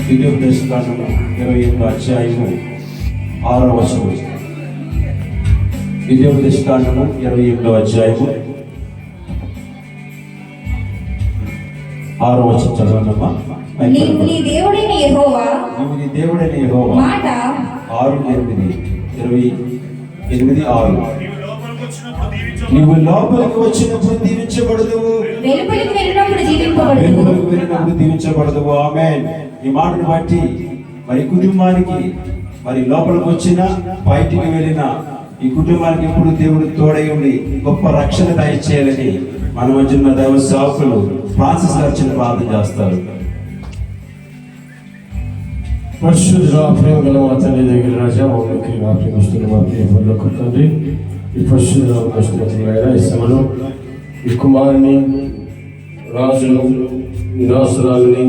ద్వితీయోపదేశకాండము 28వ అధ్యాయము 6వ వచనం. ద్వితీయోపదేశకాండము 28వ అధ్యాయము 6వ వచనం చదవండమ్మా. నీవు నీ దేవుడైన యెహోవా మాట 6:8 నీవు లోపలికి వచ్చినప్పుడు దీవించబడదువు, వెలుపలికి వెళ్ళినప్పుడు దీవించబడదువు. ఆమేన్. ఈ మాటను బట్టి మరి కుటుంబానికి మరి లోపలికి వచ్చిన బయటికి వెళ్ళిన ఈ కుటుంబానికి ఎప్పుడు దేవుడు తోడై ఉండి గొప్ప రక్షణ దయచేయాలని మన మధ్య దైవ సేవకులు ఫ్రాన్సిస్ గారు ప్రార్థన చేస్తారు. పరిశుద్ధుడా, ప్రేమ గల మా తండ్రి దగ్గర రాజా, మమ్మల్ని జ్ఞాపకం వస్తున్న మా ప్రియపరులకు తండ్రి, ఈ పరిశుద్ధుడా వస్తున్నట్లయినా ఈ సమయంలో ఈ కుమారుని రాజును నిరాసురాలని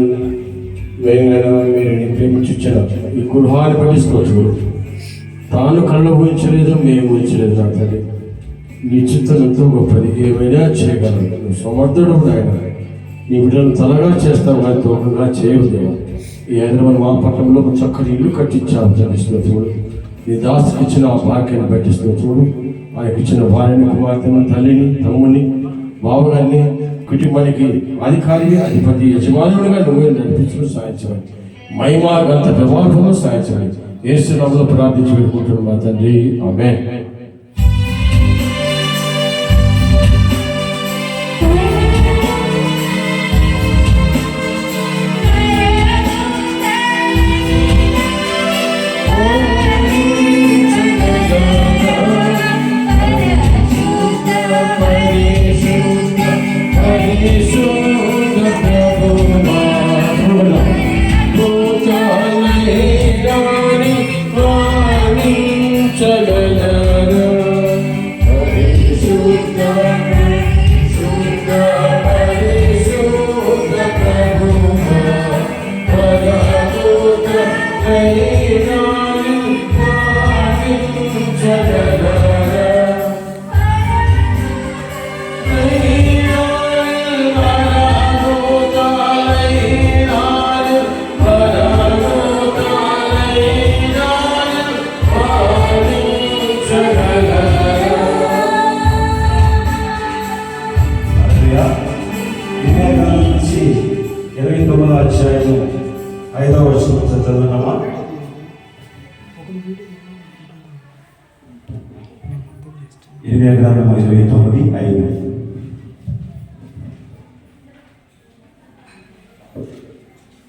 వేగంగా మీరు ప్రేమించిన ఈ గృహాన్ని పట్టించుకోవచ్చు. తాను కళ్ళు ఊహించలేదు, మేము ఊహించలేదు నా తండ్రి. నీ చిత్తం ఎంతో గొప్పది, ఏమైనా చేయగలరు. నువ్వు సమర్థుడు ఆయన. నీ బిడ్డను తలగా చేస్తావు కానీ తోకగా చేయవు. ఈ హైదరాబాద్ మా పట్టణంలో ఒక చక్కటి ఇల్లు కట్టించావు జనిస్తున్న చూడు. నీ దాసుకి ఇచ్చిన ఆ భాగ్యాన్ని పట్టిస్తున్న చూడు. ఆయనకి ఇచ్చిన భార్యని, కుమార్తెను, తల్లిని, తమ్ముని, బావగారిని, కుటుంబానికి అధికారి, అధిపతి, యజమానుడిగా నువ్వే నడిపించడం సాధించాలి. మహిమా గంత ప్రభావంలో సాధించాలి. యేసు నామములో ప్రార్థించి పెట్టుకుంటున్నాం మా తండ్రి. ఆమేన్.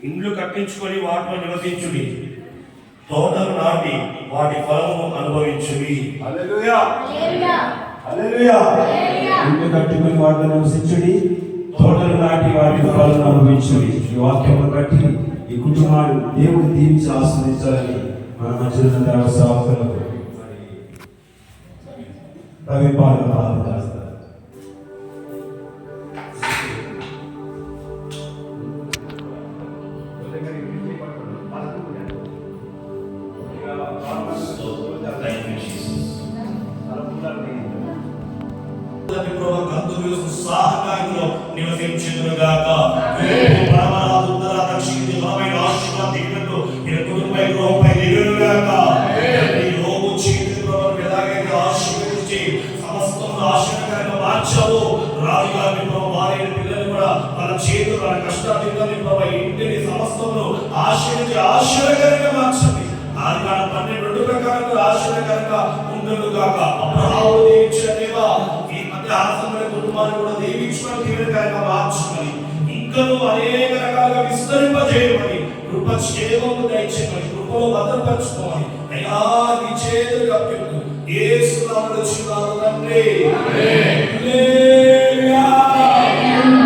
ఇండ్లు కట్టించుకొని వాటిలో నివసించుడి, తోటలు నాటి వాటి ఫలము అనుభవించుడి. హల్లెలూయా, హల్లెలూయా. ఇండ్లు కట్టుకొని వాటిలో నివసించుడి, తోటలు నాటి వాటి ఫలము అనుభవించుడి. ఈ వాక్యమును బట్టి ఈ కుటుంబాన్ని దేవుడు దీవించి ఆస్వాదించాలని మన మధ్యలో దేవ సేవకులకు ప్రవీణ్ ప్రార్థన చేస్తారు. ఉత్సాహంగా నివసించుగాక. ఉత్తర దక్షిణ బలమైన ఆశీర్వాద దీవెనలు మీరు కుటుంబపై గృహంపై దిగులుగాక. యోబు చేతి ప్రభువును ఎలాగైతే ఆశీర్వదించి సమస్తమును ఆశీర్వాదకరంగా మార్చావు, రాజుగారిని ప్రభు భార్యని పిల్లలు కూడా వాళ్ళ చేతులు వాళ్ళ కష్టాన్ని ప్రభు ఇంటిని సమస్తమును ఆశీర్వదించి ఆశీర్వాదకరంగా మార్చండి. ఆదికాండం 12 ప్రకారంగా ఆశీర్వాదకరంగా ఉండుగాక. అబ్రహామును దీవించిన దేవా, ఈ మధ్య ఆసమైన కుటుంబాన్ని కూడా దీవించుకొని దీవెనకరంగా మార్చమని, ఇంకనూ అనేక రకాలుగా విస్తరింపజేయమని, కృప క్షేమము దయచేయమని, కృపలో భద్రపరచుకోమని అయ్యా నీ చేతులు అప్పగించు. యేసు నామములో చిన్నాను తండ్రి. ఆమేన్. హల్లెలూయా. Hallelujah.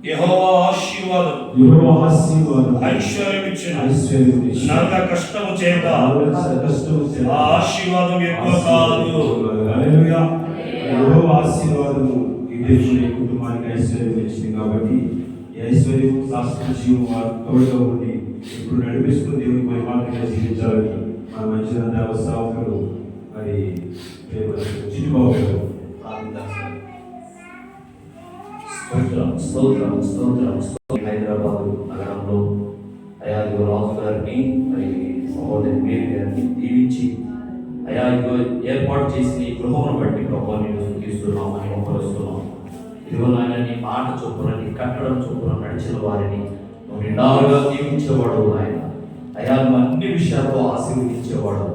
యెహోవా ఆశీర్వాదం యెహోవా ఆశీర్వాదం ఐశ్వర్యం ఇచ్చెను. ఐశ్వర్యం ఇచ్చెను. నరక కష్టము చేత కష్టము చేత ఆ ఆశీర్వాదం ఎక్కువ కాదు. హల్లెలూయా. యెహోవా ఆశీర్వాదము ఈ దేవుని కుటుంబానికి ఐశ్వర్యం ఇచ్చింది కాబట్టి ఈ ఐశ్వర్యం శాశ్వత జీవం వారు తోడుగా ఉండి ఇప్పుడు నడిపిస్తున్న దేవుని మహిమార్గంగా జీవించాలని మన మంచి దేవసేవకులు మరి చిన్నబాబు గారు ప్రార్థించారు. హైదరాబాద్ నగరంలో అయా ఇదిగో రాజు గారిని మరి సహోదరి మేరీ గారిని దీవించి అయా ఇదిగో ఏర్పాటు చేసిన ఈ గృహమును బట్టి ప్రభావ నేను స్తుతిస్తున్నాం అని మొక్కలుస్తున్నాం. ఇదిగో నాయన నీ మాట చొప్పున నీ కట్టడం చొప్పున నడిచిన వారిని నువ్వు నిండాలుగా దీవించేవాడు ఆయన. అయా నువ్వు అన్ని విషయాల్లో ఆశీర్వదించేవాడు.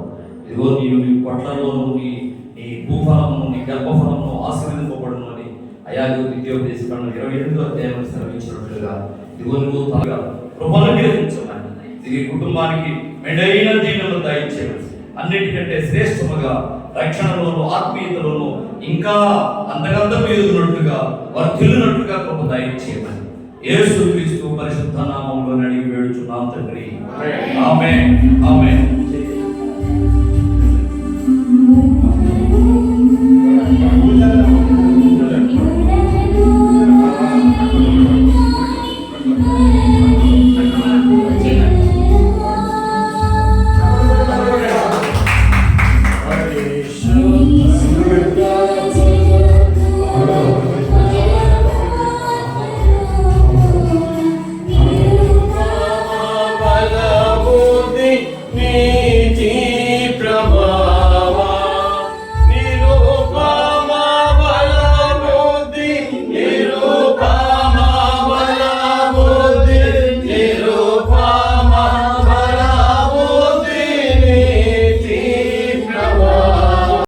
ఇదిగో నీవు నీ పొట్లలోను నీ భూఫలమును నీ గర్భఫలమును ఆశీర్వదింపబడును అని అయా ద్వితీయోపదేశకాండం 28వ అధ్యాయం శ్రమించినట్లుగా ఇదిగో నువ్వు తాగా కృపను గ్రహించమని ఈ కుటుంబానికి మెండైన దీవెనలు దయచేయమని అన్నిటికంటే శ్రేష్టముగా రక్షణలోను ఆత్మీయతలోను ఇంకా అంతకంతకు ఎదుగునట్లుగా వర్ధిల్లునట్లుగా కృప దయచేయమని యేసుక్రీస్తు పరిశుద్ధ నామములో అడిగి వేడుచున్నాం తండ్రి. ఆమేన్ ఆమేన్.